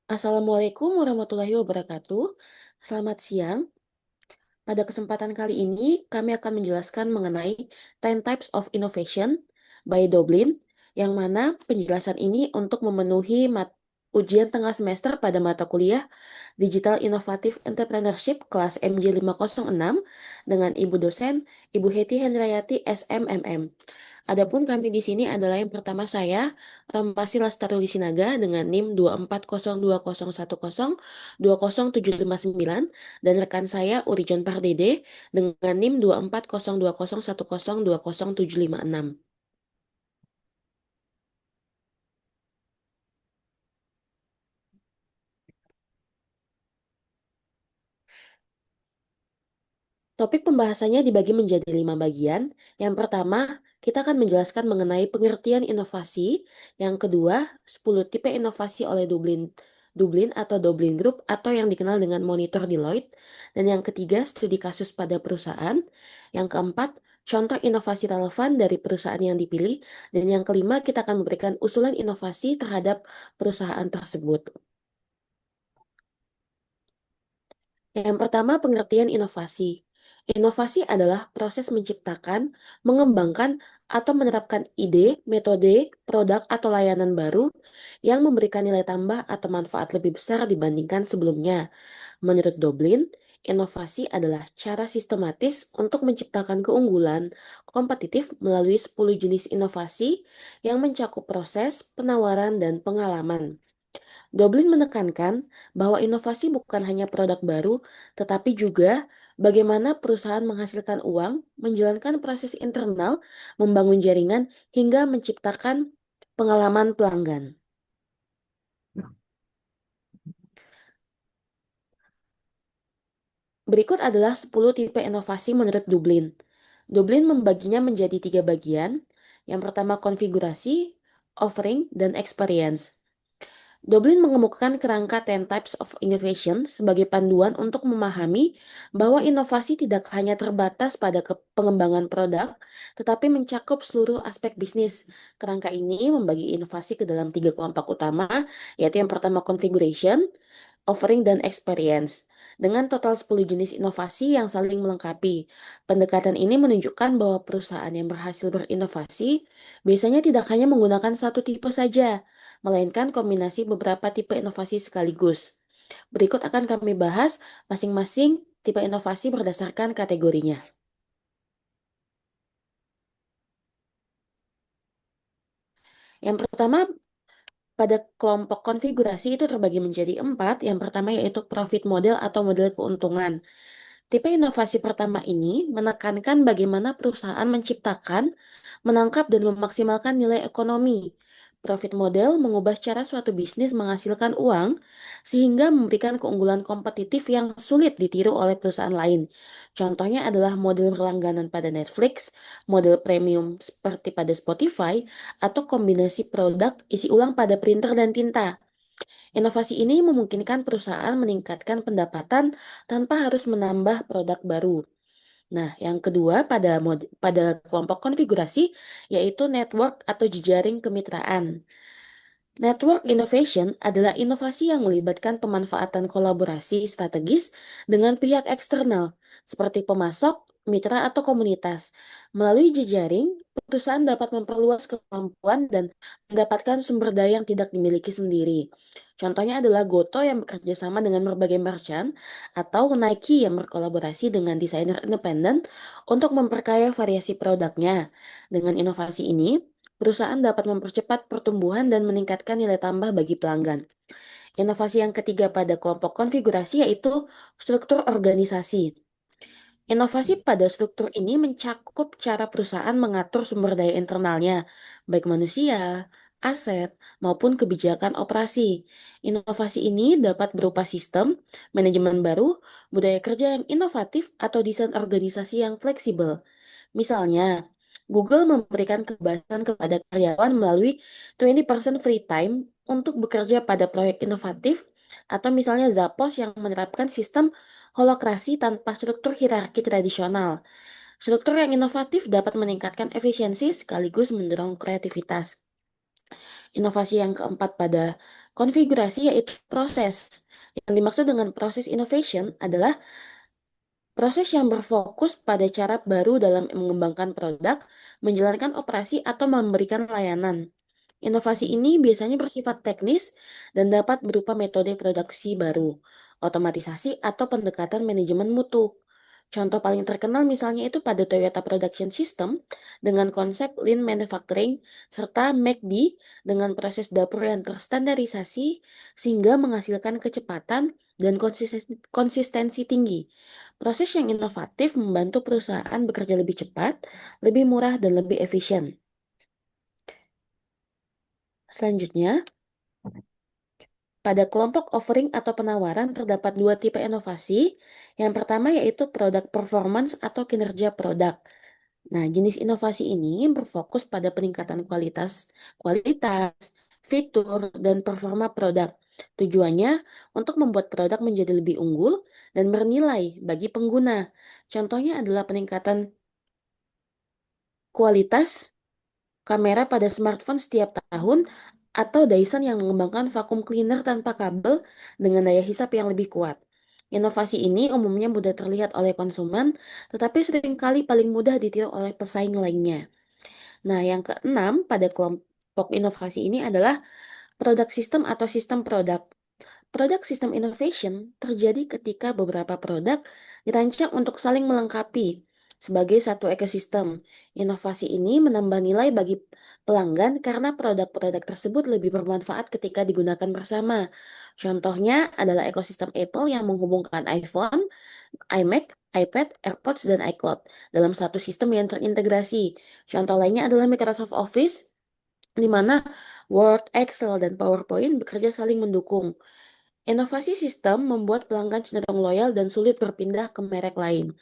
Assalamualaikum warahmatullahi wabarakatuh. Selamat siang. Pada kesempatan kali ini, kami akan menjelaskan mengenai 10 Types of Innovation by Doblin, yang mana penjelasan ini untuk memenuhi ujian tengah semester pada mata kuliah Digital Innovative Entrepreneurship kelas MJ506 dengan Ibu dosen Ibu Heti Hendrayati SMMM. Adapun kami di sini adalah yang pertama saya, Ramasi Lastari Sinaga dengan NIM 2402010 dan rekan saya Uri John Pardede dengan NIM 2402010202756. Topik pembahasannya dibagi menjadi 5 bagian. Yang pertama, kita akan menjelaskan mengenai pengertian inovasi. Yang kedua, 10 tipe inovasi oleh Dublin atau Dublin Group atau yang dikenal dengan Monitor Deloitte. Dan yang ketiga, studi kasus pada perusahaan. Yang keempat, contoh inovasi relevan dari perusahaan yang dipilih. Dan yang kelima, kita akan memberikan usulan inovasi terhadap perusahaan tersebut. Yang pertama, pengertian inovasi. Inovasi adalah proses menciptakan, mengembangkan, atau menerapkan ide, metode, produk, atau layanan baru yang memberikan nilai tambah atau manfaat lebih besar dibandingkan sebelumnya. Menurut Doblin, inovasi adalah cara sistematis untuk menciptakan keunggulan kompetitif melalui 10 jenis inovasi yang mencakup proses, penawaran, dan pengalaman. Doblin menekankan bahwa inovasi bukan hanya produk baru, tetapi juga bagaimana perusahaan menghasilkan uang, menjalankan proses internal, membangun jaringan, hingga menciptakan pengalaman pelanggan. Berikut adalah 10 tipe inovasi menurut Dublin. Dublin membaginya menjadi 3 bagian. Yang pertama konfigurasi, offering, dan experience. Doblin mengemukakan kerangka 10 Types of Innovation sebagai panduan untuk memahami bahwa inovasi tidak hanya terbatas pada pengembangan produk, tetapi mencakup seluruh aspek bisnis. Kerangka ini membagi inovasi ke dalam 3 kelompok utama, yaitu yang pertama configuration, offering, dan experience. Dengan total 10 jenis inovasi yang saling melengkapi. Pendekatan ini menunjukkan bahwa perusahaan yang berhasil berinovasi biasanya tidak hanya menggunakan satu tipe saja, melainkan kombinasi beberapa tipe inovasi sekaligus. Berikut akan kami bahas masing-masing tipe inovasi berdasarkan kategorinya. Yang pertama, pada kelompok konfigurasi itu terbagi menjadi 4. Yang pertama yaitu profit model atau model keuntungan. Tipe inovasi pertama ini menekankan bagaimana perusahaan menciptakan, menangkap, dan memaksimalkan nilai ekonomi. Profit model mengubah cara suatu bisnis menghasilkan uang sehingga memberikan keunggulan kompetitif yang sulit ditiru oleh perusahaan lain. Contohnya adalah model berlangganan pada Netflix, model premium seperti pada Spotify, atau kombinasi produk isi ulang pada printer dan tinta. Inovasi ini memungkinkan perusahaan meningkatkan pendapatan tanpa harus menambah produk baru. Nah, yang kedua pada kelompok konfigurasi yaitu network atau jejaring kemitraan. Network innovation adalah inovasi yang melibatkan pemanfaatan kolaborasi strategis dengan pihak eksternal, seperti pemasok, mitra, atau komunitas. Melalui jejaring, perusahaan dapat memperluas kemampuan dan mendapatkan sumber daya yang tidak dimiliki sendiri. Contohnya adalah Goto yang bekerja sama dengan berbagai merchant, atau Nike yang berkolaborasi dengan desainer independen untuk memperkaya variasi produknya. Dengan inovasi ini, perusahaan dapat mempercepat pertumbuhan dan meningkatkan nilai tambah bagi pelanggan. Inovasi yang ketiga pada kelompok konfigurasi yaitu struktur organisasi. Inovasi pada struktur ini mencakup cara perusahaan mengatur sumber daya internalnya, baik manusia, aset, maupun kebijakan operasi. Inovasi ini dapat berupa sistem, manajemen baru, budaya kerja yang inovatif, atau desain organisasi yang fleksibel. Misalnya, Google memberikan kebebasan kepada karyawan melalui 20% free time untuk bekerja pada proyek inovatif, atau misalnya Zappos yang menerapkan sistem holokrasi tanpa struktur hierarki tradisional. Struktur yang inovatif dapat meningkatkan efisiensi sekaligus mendorong kreativitas. Inovasi yang keempat pada Konfigurasi yaitu proses. Yang dimaksud dengan proses innovation adalah proses yang berfokus pada cara baru dalam mengembangkan produk, menjalankan operasi, atau memberikan layanan. Inovasi ini biasanya bersifat teknis dan dapat berupa metode produksi baru, otomatisasi, atau pendekatan manajemen mutu. Contoh paling terkenal misalnya itu pada Toyota Production System dengan konsep Lean Manufacturing serta McD dengan proses dapur yang terstandarisasi sehingga menghasilkan kecepatan dan konsistensi tinggi. Proses yang inovatif membantu perusahaan bekerja lebih cepat, lebih murah, dan lebih efisien. Selanjutnya, pada kelompok offering atau penawaran terdapat dua tipe inovasi. Yang pertama yaitu produk performance atau kinerja produk. Nah, jenis inovasi ini berfokus pada peningkatan kualitas, fitur, dan performa produk. Tujuannya untuk membuat produk menjadi lebih unggul dan bernilai bagi pengguna. Contohnya adalah peningkatan kualitas kamera pada smartphone setiap tahun, atau Dyson yang mengembangkan vacuum cleaner tanpa kabel dengan daya hisap yang lebih kuat. Inovasi ini umumnya mudah terlihat oleh konsumen, tetapi seringkali paling mudah ditiru oleh pesaing lainnya. Nah, yang keenam pada kelompok inovasi ini adalah produk sistem atau sistem produk. Product system innovation terjadi ketika beberapa produk dirancang untuk saling melengkapi sebagai satu ekosistem. Inovasi ini menambah nilai bagi pelanggan karena produk-produk tersebut lebih bermanfaat ketika digunakan bersama. Contohnya adalah ekosistem Apple yang menghubungkan iPhone, iMac, iPad, AirPods, dan iCloud dalam satu sistem yang terintegrasi. Contoh lainnya adalah Microsoft Office, di mana Word, Excel, dan PowerPoint bekerja saling mendukung. Inovasi sistem membuat pelanggan cenderung loyal dan sulit berpindah ke merek lain.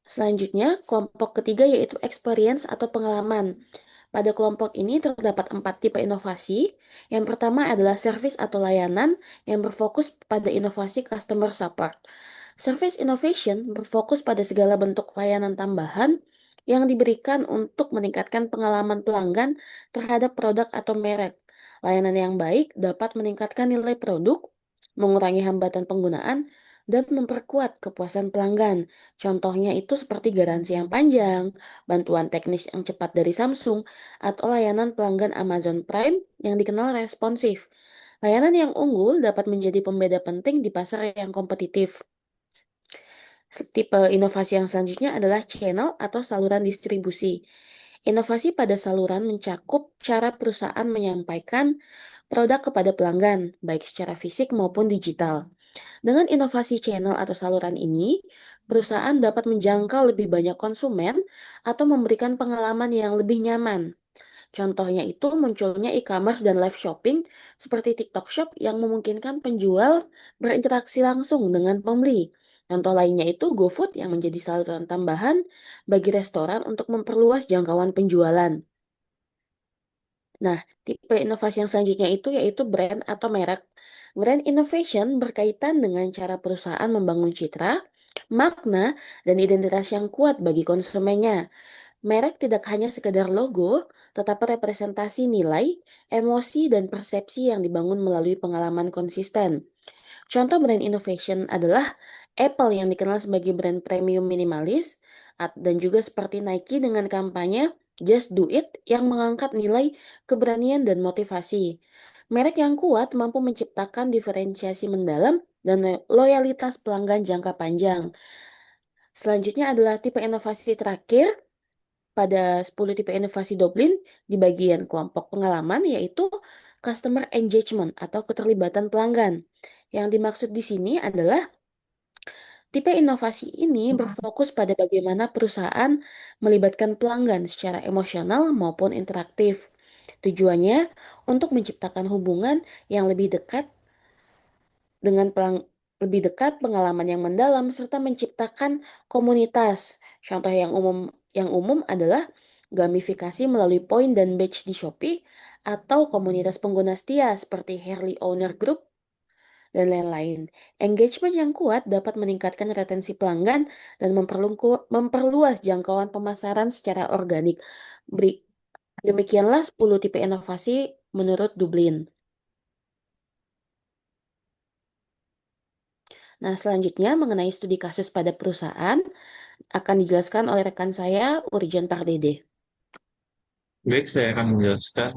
Selanjutnya, kelompok ketiga yaitu experience atau pengalaman. Pada kelompok ini terdapat 4 tipe inovasi. Yang pertama adalah service atau layanan yang berfokus pada inovasi customer support. Service innovation berfokus pada segala bentuk layanan tambahan yang diberikan untuk meningkatkan pengalaman pelanggan terhadap produk atau merek. Layanan yang baik dapat meningkatkan nilai produk, mengurangi hambatan penggunaan, dan memperkuat kepuasan pelanggan. Contohnya itu seperti garansi yang panjang, bantuan teknis yang cepat dari Samsung, atau layanan pelanggan Amazon Prime yang dikenal responsif. Layanan yang unggul dapat menjadi pembeda penting di pasar yang kompetitif. Tipe inovasi yang selanjutnya adalah channel atau saluran distribusi. Inovasi pada saluran mencakup cara perusahaan menyampaikan produk kepada pelanggan, baik secara fisik maupun digital. Dengan inovasi channel atau saluran ini, perusahaan dapat menjangkau lebih banyak konsumen atau memberikan pengalaman yang lebih nyaman. Contohnya itu munculnya e-commerce dan live shopping seperti TikTok Shop yang memungkinkan penjual berinteraksi langsung dengan pembeli. Contoh lainnya itu GoFood yang menjadi saluran tambahan bagi restoran untuk memperluas jangkauan penjualan. Nah, tipe inovasi yang selanjutnya itu yaitu brand atau merek. Brand innovation berkaitan dengan cara perusahaan membangun citra, makna, dan identitas yang kuat bagi konsumennya. Merek tidak hanya sekedar logo, tetapi representasi nilai, emosi, dan persepsi yang dibangun melalui pengalaman konsisten. Contoh brand innovation adalah Apple yang dikenal sebagai brand premium minimalis, dan juga seperti Nike dengan kampanye Just Do It yang mengangkat nilai keberanian dan motivasi. Merek yang kuat mampu menciptakan diferensiasi mendalam dan loyalitas pelanggan jangka panjang. Selanjutnya adalah tipe inovasi terakhir pada 10 tipe inovasi Dublin di bagian kelompok pengalaman yaitu customer engagement atau keterlibatan pelanggan. Yang dimaksud di sini adalah tipe inovasi ini berfokus pada bagaimana perusahaan melibatkan pelanggan secara emosional maupun interaktif. Tujuannya untuk menciptakan hubungan yang dengan lebih dekat, pengalaman yang mendalam, serta menciptakan komunitas. Contoh yang umum adalah gamifikasi melalui poin dan badge di Shopee atau komunitas pengguna setia seperti Harley Owner Group dan lain-lain. Engagement yang kuat dapat meningkatkan retensi pelanggan dan memperluas jangkauan pemasaran secara organik. Demikianlah 10 tipe inovasi menurut Dublin. Nah, selanjutnya mengenai studi kasus pada perusahaan akan dijelaskan oleh rekan saya, Urjan Pardede. Baik, saya akan menjelaskan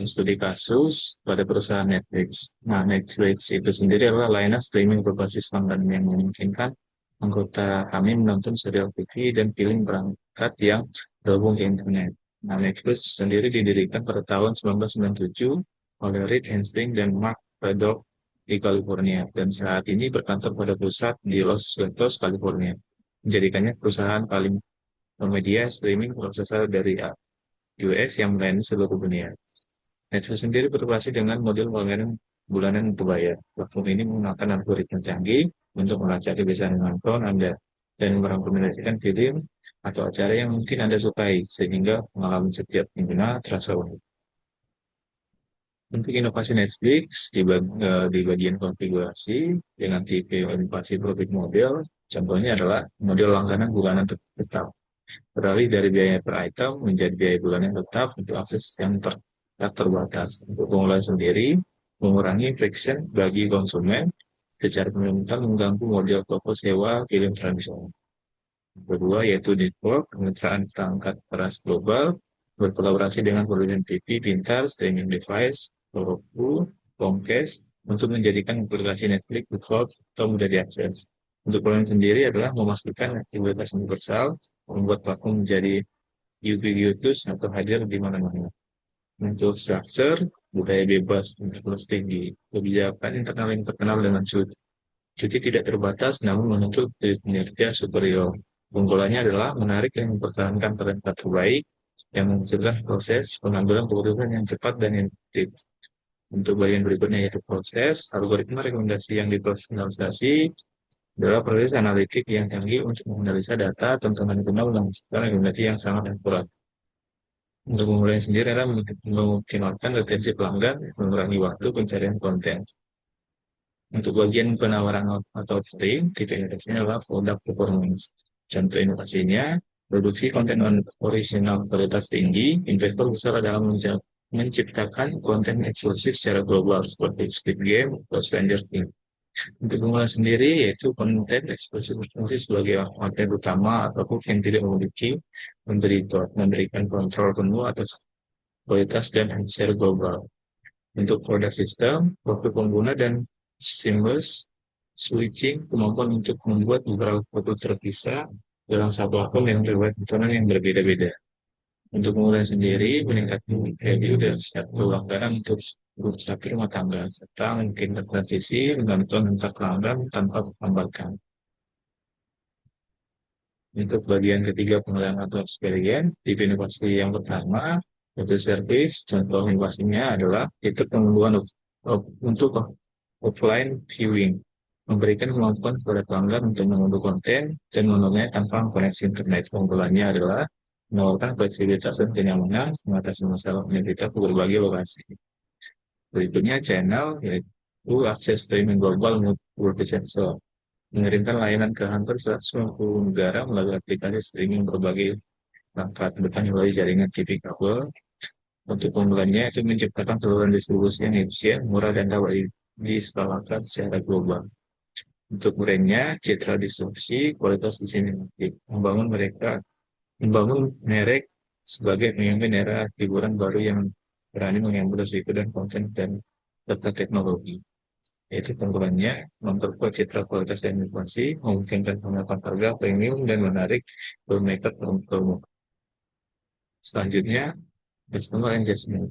studi kasus pada perusahaan Netflix. Nah, Netflix itu sendiri adalah layanan streaming berbasis konten yang memungkinkan anggota kami menonton serial TV dan film berangkat yang terhubung ke internet. Nah, Netflix sendiri didirikan pada tahun 1997 oleh Reed Hastings dan Mark Murdock di California, dan saat ini berkantor pada pusat di Los Gatos, California, menjadikannya perusahaan paling media streaming terbesar dari US yang melayani seluruh dunia. Netflix sendiri beroperasi dengan model langganan bulanan berbayar. Platform ini menggunakan algoritma canggih untuk melacak kebiasaan menonton Anda dan merekomendasikan film atau acara yang mungkin Anda sukai, sehingga pengalaman setiap pengguna terasa unik. Untuk inovasi Netflix di bagian konfigurasi dengan tipe inovasi profit model, contohnya adalah model langganan bulanan tetap. Beralih dari biaya per item menjadi biaya bulanan tetap untuk akses yang terbatas. Untuk pengelola sendiri, mengurangi friction bagi konsumen secara fundamental mengganggu model toko sewa film tradisional. Kedua, yaitu network, kemitraan perangkat keras global, berkolaborasi dengan produsen TV pintar, streaming device, Roku, Comcast, untuk menjadikan aplikasi Netflix di cloud atau mudah diakses. Untuk produsen sendiri adalah memastikan aktivitas universal, membuat platform menjadi ubiquitous atau hadir di mana-mana. Untuk structure, budaya bebas plus tinggi, kebijakan internal yang terkenal dengan cuti tidak terbatas namun menuntut kinerja superior. Keunggulannya adalah menarik dan mempertahankan peringkat terbaik yang mencegah proses pengambilan keputusan yang cepat dan yang efektif. Untuk bagian berikutnya yaitu proses, algoritma rekomendasi yang dipersonalisasi adalah proses analitik yang canggih untuk menganalisa data tontonan guna menghasilkan rekomendasi yang sangat akurat. Untuk memulai sendiri adalah mengoptimalkan retensi pelanggan, mengurangi waktu pencarian konten. Untuk bagian penawaran atau offering, tipe inovasinya adalah product performance. Contoh inovasinya, produksi konten original kualitas tinggi, investor besar dalam menciptakan konten eksklusif secara global seperti Squid Game atau Stranger Things. Untuk pemula sendiri, yaitu konten eksklusif berfungsi sebagai konten utama ataupun yang tidak memiliki memberikan kontrol penuh atas kualitas dan share global. Untuk produk sistem, waktu pengguna dan seamless switching, kemampuan untuk membuat beberapa produk terpisah dalam satu akun yang terlibat tontonan yang berbeda-beda. Untuk memulai sendiri, meningkatkan review dan satu langganan untuk grup satu rumah tangga, serta mungkin transisi menonton antar pelanggan tanpa hambatan. Untuk bagian ketiga pengenalan atau experience, tipe inovasi yang pertama, yaitu service. Contoh inovasinya adalah itu pengembangan untuk offline viewing, memberikan kemampuan kepada pelanggan untuk mengunduh konten dan menontonnya tanpa koneksi internet. Keunggulannya adalah menawarkan fleksibilitas dan kenyamanan mengatasi masalah mobilitas ke berbagai lokasi. Berikutnya channel, yaitu akses streaming global multi sensor, mengirimkan layanan ke hampir 150 negara melalui aplikasi streaming berbagai perangkat, bukan melalui jaringan TV kabel. Untuk keunggulannya itu menciptakan saluran distribusi yang efisien, murah, dan dapat diskalakan secara global. Untuk brandnya, citra disrupsi, kualitas di sini membangun merek sebagai pemimpin era hiburan baru yang berani mengambil risiko dan konten dan serta teknologi. Yaitu keunggulannya memperkuat citra kualitas dan inovasi, memungkinkan penerapan harga premium dan menarik bermakeup untuk selanjutnya customer engagement.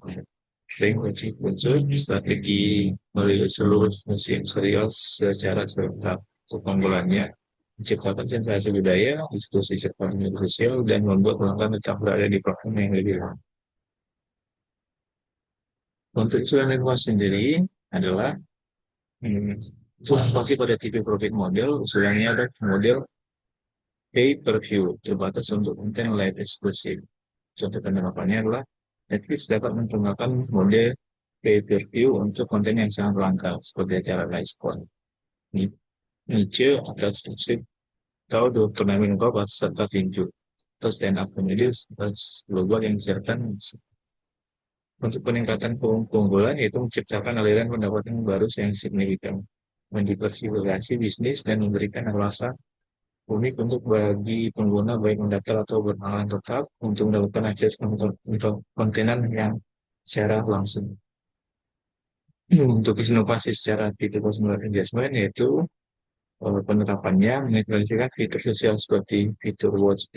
Sering kunci unsur strategi melihat seluruh musim serial secara serentak. Keunggulannya menciptakan sensasi budaya, diskusi cepat media sosial, dan membuat pelanggan tetap berada di platform yang lebih lama. Untuk usulan inovasi sendiri adalah masih pada tipe profit model, usulannya ada model pay per view, terbatas untuk konten live eksklusif. Contoh penerapannya adalah Netflix dapat menggunakan model pay per view untuk konten yang sangat langka, seperti acara live sport, niche atau eksklusif, atau turnamen golf serta tinju, atau stand up comedy global yang disiarkan Untuk peningkatan keunggulan yaitu menciptakan aliran pendapatan baru yang signifikan, mendiversifikasi bisnis dan memberikan rasa unik untuk bagi pengguna baik mendaftar atau berkenalan tetap untuk mendapatkan akses untuk kontenan yang secara langsung. Untuk inovasi secara fitur consumer engagement yaitu penerapannya mengintegrasikan fitur sosial seperti fitur watch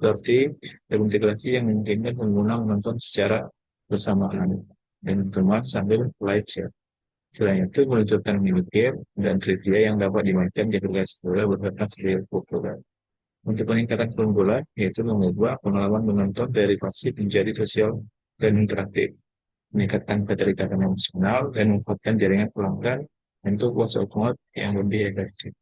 berarti terintegrasi yang memungkinkan pengguna menonton secara bersamaan dan teman sambil live share. Selain itu, meluncurkan mini game dan trivia yang dapat dimainkan di aplikasi bola berdasarkan serial populer. Untuk peningkatan keunggulan, yaitu mengubah pengalaman menonton dari pasif menjadi sosial dan interaktif, meningkatkan keterikatan emosional, dan memanfaatkan jaringan pelanggan untuk word of mouth yang lebih efektif.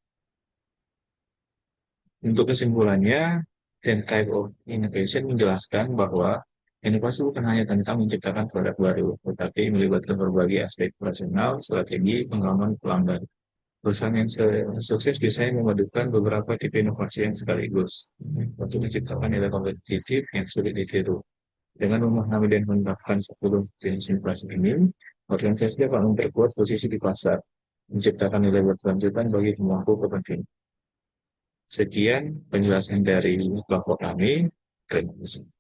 Untuk kesimpulannya, Ten Type of Innovation menjelaskan bahwa inovasi bukan hanya tentang menciptakan produk baru, tetapi melibatkan berbagai aspek operasional, strategi, pengalaman pelanggan. Perusahaan yang sukses biasanya memadukan beberapa tipe inovasi yang sekaligus untuk menciptakan nilai kompetitif yang sulit ditiru. Dengan memahami dan menerapkan 10 prinsip klasik ini, organisasi dapat memperkuat posisi di pasar, menciptakan nilai berkelanjutan bagi pemangku kepentingan. Sekian penjelasan dari kelompok kami. Terima kasih.